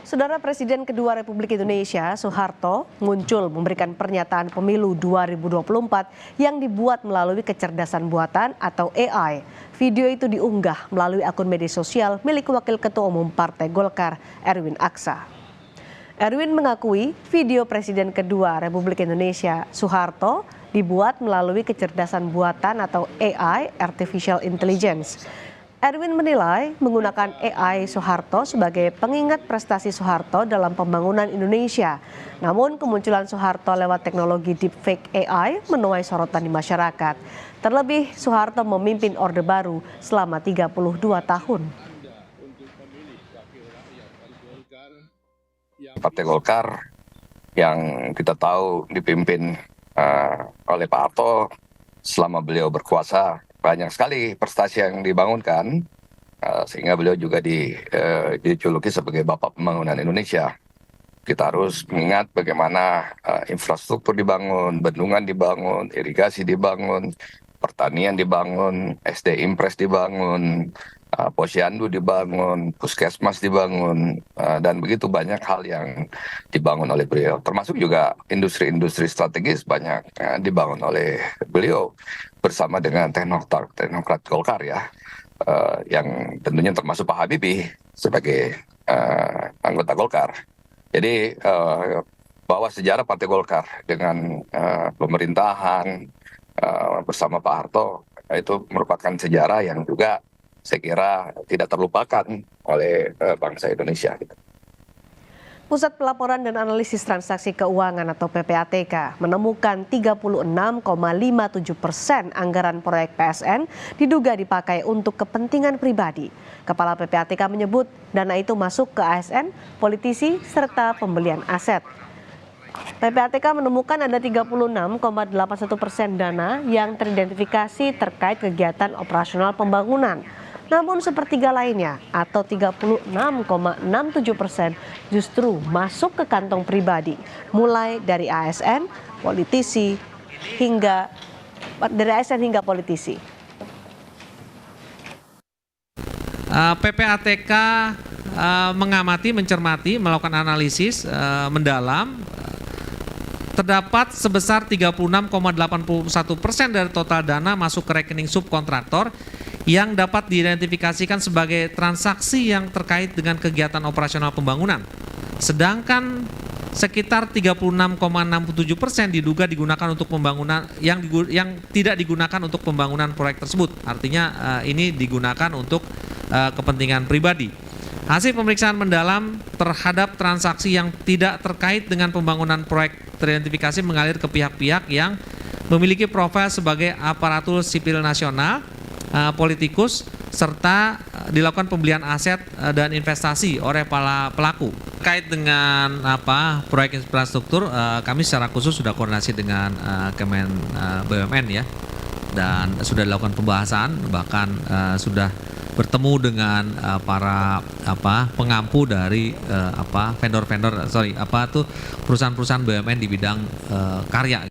Saudara Presiden kedua Republik Indonesia, Soeharto, muncul memberikan pernyataan pemilu 2024 yang dibuat melalui kecerdasan buatan atau AI. Video itu diunggah melalui akun media sosial milik Wakil Ketua Umum Partai Golkar, Erwin Aksa. Erwin mengakui video Presiden kedua Republik Indonesia, Soeharto, dibuat melalui kecerdasan buatan atau AI, Artificial Intelligence. Erwin menilai menggunakan AI Soeharto sebagai pengingat prestasi Soeharto dalam pembangunan Indonesia. Namun kemunculan Soeharto lewat teknologi deepfake AI menuai sorotan di masyarakat. Terlebih Soeharto memimpin Orde Baru selama 32 tahun. Partai Golkar yang kita tahu dipimpin oleh Pak Harto selama beliau berkuasa, banyak sekali prestasi yang dibangunkan, sehingga beliau juga dijuluki sebagai Bapak Pembangunan Indonesia. Kita harus mengingat bagaimana infrastruktur dibangun, bendungan dibangun, irigasi dibangun, pertanian dibangun, SD Impres dibangun, posyandu dibangun, puskesmas dibangun, dan begitu banyak hal yang dibangun oleh beliau. Termasuk juga industri-industri strategis banyak dibangun oleh beliau bersama dengan teknokrat Golkar ya, yang tentunya termasuk Pak Habibie sebagai anggota Golkar. Jadi bahwa sejarah Partai Golkar dengan pemerintahan bersama Pak Harto itu merupakan sejarah yang juga saya kira tidak terlupakan oleh bangsa Indonesia. Pusat Pelaporan dan Analisis Transaksi Keuangan atau PPATK menemukan 36,57% anggaran proyek PSN diduga dipakai untuk kepentingan pribadi. Kepala PPATK menyebut dana itu masuk ke ASN, politisi, serta pembelian aset. PPATK menemukan ada 36,81% dana yang teridentifikasi terkait kegiatan operasional pembangunan. Namun sepertiga lainnya atau 36,67% justru masuk ke kantong pribadi, mulai dari ASN, hingga politisi. PPATK mengamati, mencermati, melakukan analisis mendalam. Terdapat sebesar 36,81% dari total dana masuk ke rekening subkontraktor yang dapat diidentifikasikan sebagai transaksi yang terkait dengan kegiatan operasional pembangunan. Sedangkan sekitar 36,67% diduga digunakan untuk pembangunan yang tidak digunakan untuk pembangunan proyek tersebut. Artinya ini digunakan untuk kepentingan pribadi. Hasil pemeriksaan mendalam terhadap transaksi yang tidak terkait dengan pembangunan proyek teridentifikasi mengalir ke pihak-pihak yang memiliki profil sebagai aparatur sipil nasional, politikus, serta dilakukan pembelian aset dan investasi oleh para pelaku. Terkait dengan proyek infrastruktur, kami secara khusus sudah koordinasi dengan Kemen BUMN ya, dan sudah dilakukan pembahasan, bahkan sudah bertemu dengan para pengampu dari perusahaan-perusahaan BUMN di bidang karya.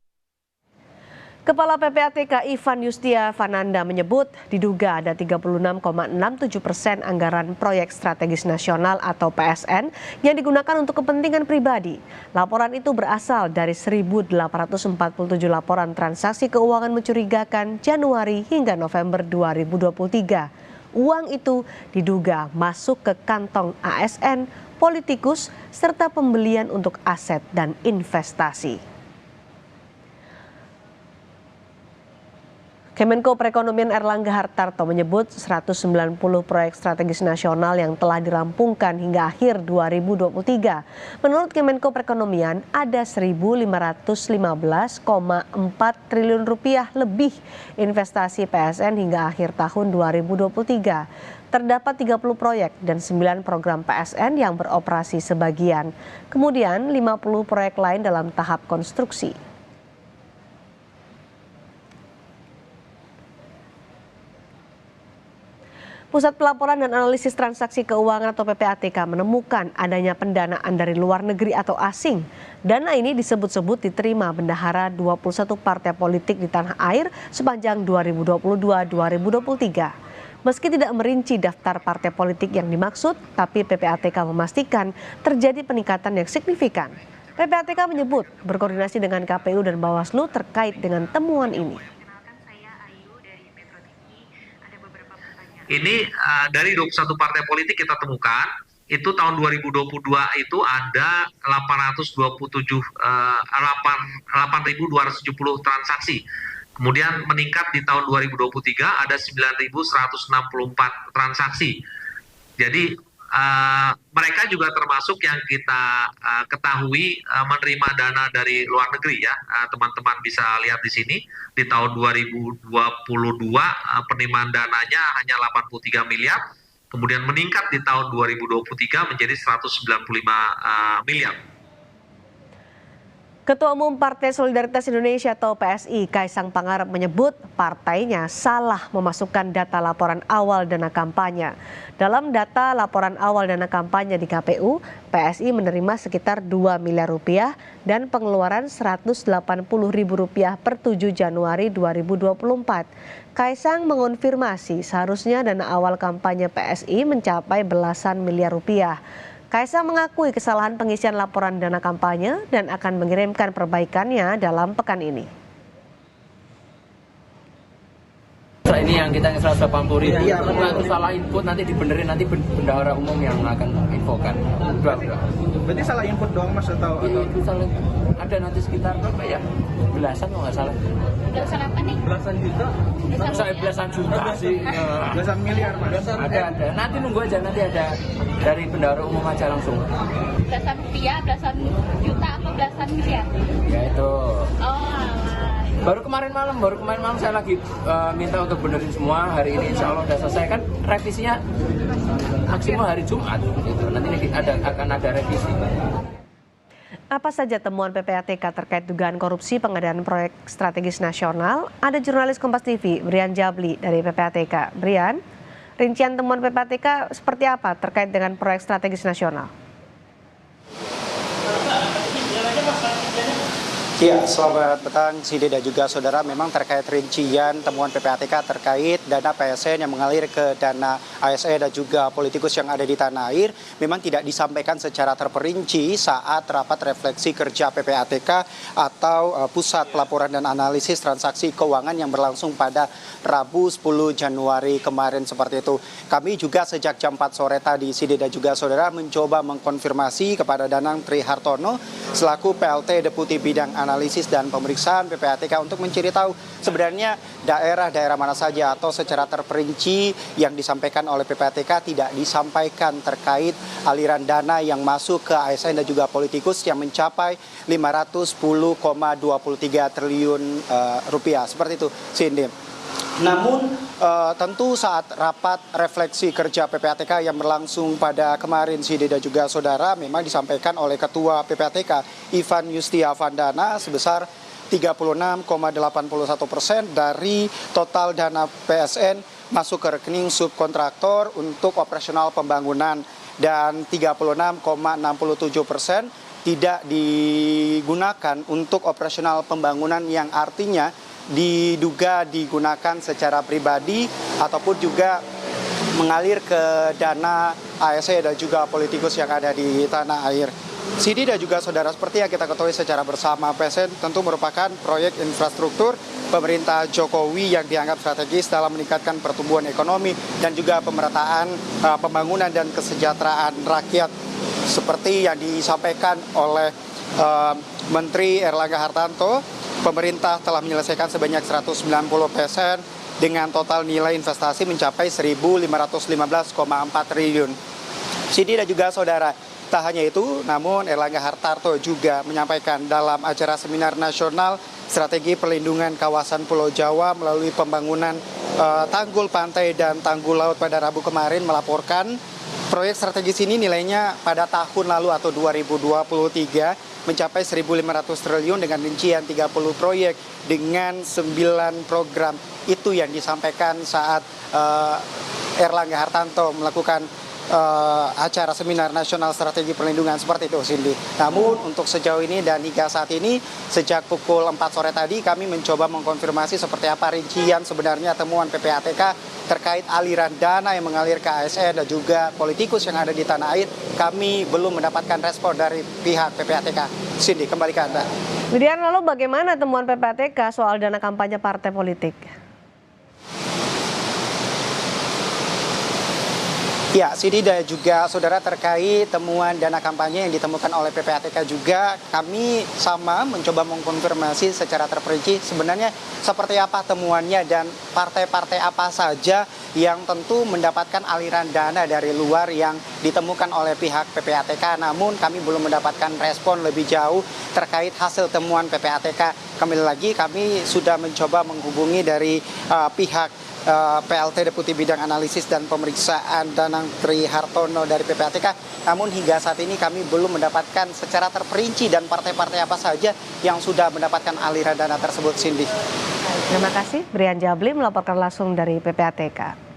Kepala PPATK Ivan Yustia Fananda menyebut diduga ada 36,67% anggaran proyek strategis nasional atau PSN yang digunakan untuk kepentingan pribadi. Laporan itu berasal dari 1.847 laporan transaksi keuangan mencurigakan Januari hingga November 2023. Uang itu diduga masuk ke kantong ASN, politikus, serta pembelian untuk aset dan investasi. Kemenko Perekonomian Erlangga Hartarto menyebut 190 proyek strategis nasional yang telah dirampungkan hingga akhir 2023. Menurut Kemenko Perekonomian ada 1.515,4 triliun rupiah lebih investasi PSN hingga akhir tahun 2023. Terdapat 30 proyek dan 9 program PSN yang beroperasi sebagian. Kemudian 50 proyek lain dalam tahap konstruksi. Pusat Pelaporan dan Analisis Transaksi Keuangan atau PPATK menemukan adanya pendanaan dari luar negeri atau asing. Dana ini disebut-sebut diterima bendahara 21 partai politik di tanah air sepanjang 2022-2023. Meski tidak merinci daftar partai politik yang dimaksud, tapi PPATK memastikan terjadi peningkatan yang signifikan. PPATK menyebut berkoordinasi dengan KPU dan Bawaslu terkait dengan temuan ini. Ini dari 21 partai politik kita temukan, itu tahun 2022 itu ada 8.270 transaksi. Kemudian meningkat di tahun 2023 ada 9.164 transaksi. Jadi mereka juga termasuk yang kita ketahui menerima dana dari luar negeri ya. Teman-teman bisa lihat di sini di tahun 2022 penerimaan dananya hanya 83 miliar, kemudian meningkat di tahun 2023 menjadi 195 miliar. Ketua Umum Partai Solidaritas Indonesia atau PSI, Kaisang Pangarep menyebut partainya salah memasukkan data laporan awal dana kampanye. Dalam data laporan awal dana kampanye di KPU, PSI menerima sekitar 2 miliar rupiah dan pengeluaran Rp180.000 per 7 Januari 2024. Kaisang mengonfirmasi seharusnya dana awal kampanye PSI mencapai belasan miliar rupiah. Kaisang mengakui kesalahan pengisian laporan dana kampanye dan akan mengirimkan perbaikannya dalam pekan ini. Ini yang kita 180.000, itu salah input, nanti dibenerin, nanti bendahara umum yang akan infokan. Udah. Berarti salah input doang Mas atau Itu salah, ada nanti sekitar berapa ya? Belasan kalau nggak salah. Belasan apa nih? belasan juta? Saya belasan juta sih. Belasan miliar Mas? Ada. Nanti nunggu aja, nanti ada dari bendahara umum aja langsung. Belasan rupiah, belasan juta, apa belasan miliar? Ya itu. Oh, alah. Baru kemarin malam saya lagi minta untuk benerin semua. Hari ini insya Allah udah selesai, kan revisinya maksimal hari Jumat gitu. Nanti akan ada revisi. Apa saja temuan PPATK terkait dugaan korupsi pengadaan proyek strategis nasional? Ada jurnalis Kompas TV, Brian Jabli dari PPATK. Brian, rincian temuan PPATK seperti apa terkait dengan proyek strategis nasional? Iya, selamat petang Sidi dan juga saudara. Memang terkait rincian temuan PPATK terkait dana PSN yang mengalir ke dana ASN dan juga politikus yang ada di tanah air memang tidak disampaikan secara terperinci saat rapat refleksi kerja PPATK atau Pusat Pelaporan dan Analisis Transaksi Keuangan yang berlangsung pada Rabu 10 Januari kemarin seperti itu. Kami juga sejak jam 4 sore tadi Sidi dan juga saudara mencoba mengkonfirmasi kepada Danang Trihartono selaku PLT Deputi Bidang Analisis dan Pemeriksaan PPATK untuk mencari tahu sebenarnya daerah-daerah mana saja atau secara terperinci yang disampaikan oleh PPATK tidak disampaikan terkait aliran dana yang masuk ke ASN dan juga politikus yang mencapai 510,23 triliun rupiah. Seperti itu, Cindy. Namun tentu saat rapat refleksi kerja PPATK yang berlangsung pada kemarin Sidi dan juga saudara memang disampaikan oleh Ketua PPATK Ivan Yustiavandana sebesar 36,81% dari total dana PSN masuk ke rekening subkontraktor untuk operasional pembangunan dan 36,67% tidak digunakan untuk operasional pembangunan yang artinya diduga digunakan secara pribadi ataupun juga mengalir ke dana ASN dan juga politikus yang ada di tanah air. Sidi dan juga saudara, seperti yang kita ketahui secara bersama, PSN tentu merupakan proyek infrastruktur pemerintah Jokowi yang dianggap strategis dalam meningkatkan pertumbuhan ekonomi dan juga pemerataan pembangunan dan kesejahteraan rakyat seperti yang disampaikan oleh Menteri Erlangga Hartarto. Pemerintah telah menyelesaikan sebanyak 190 PSN dengan total nilai investasi mencapai 1.515,4 triliun. Sidi dan juga saudara, tak hanya itu, namun Erlangga Hartarto juga menyampaikan dalam acara seminar nasional strategi perlindungan kawasan Pulau Jawa melalui pembangunan tanggul pantai dan tanggul laut pada Rabu kemarin melaporkan proyek strategis ini nilainya pada tahun lalu atau 2023 mencapai 1.500 triliun dengan rincian 30 proyek dengan 9 program. Itu yang disampaikan saat Erlangga Hartarto melakukan acara seminar nasional strategi perlindungan seperti itu, Cindy. Namun untuk sejauh ini dan hingga saat ini sejak pukul 4 sore tadi kami mencoba mengkonfirmasi seperti apa rincian sebenarnya temuan PPATK terkait aliran dana yang mengalir ke ASN dan juga politikus yang ada di tanah air. Kami belum mendapatkan respon dari pihak PPATK. Cindy, kembali ke Anda. Widian, lalu bagaimana temuan PPATK soal dana kampanye partai politik? Ya, Sidi dan juga saudara terkait temuan dana kampanye yang ditemukan oleh PPATK juga kami sama mencoba mengkonfirmasi secara terperinci sebenarnya seperti apa temuannya dan partai-partai apa saja yang tentu mendapatkan aliran dana dari luar yang ditemukan oleh pihak PPATK. Namun kami belum mendapatkan respon lebih jauh terkait hasil temuan PPATK. Kembali lagi kami sudah mencoba menghubungi dari pihak PLT Deputi Bidang Analisis dan Pemeriksaan Danang Trihartono dari PPATK. Namun hingga saat ini kami belum mendapatkan secara terperinci dan partai-partai apa saja yang sudah mendapatkan aliran dana tersebut, Cindy. Terima kasih, Brian Jabli melaporkan langsung dari PPATK.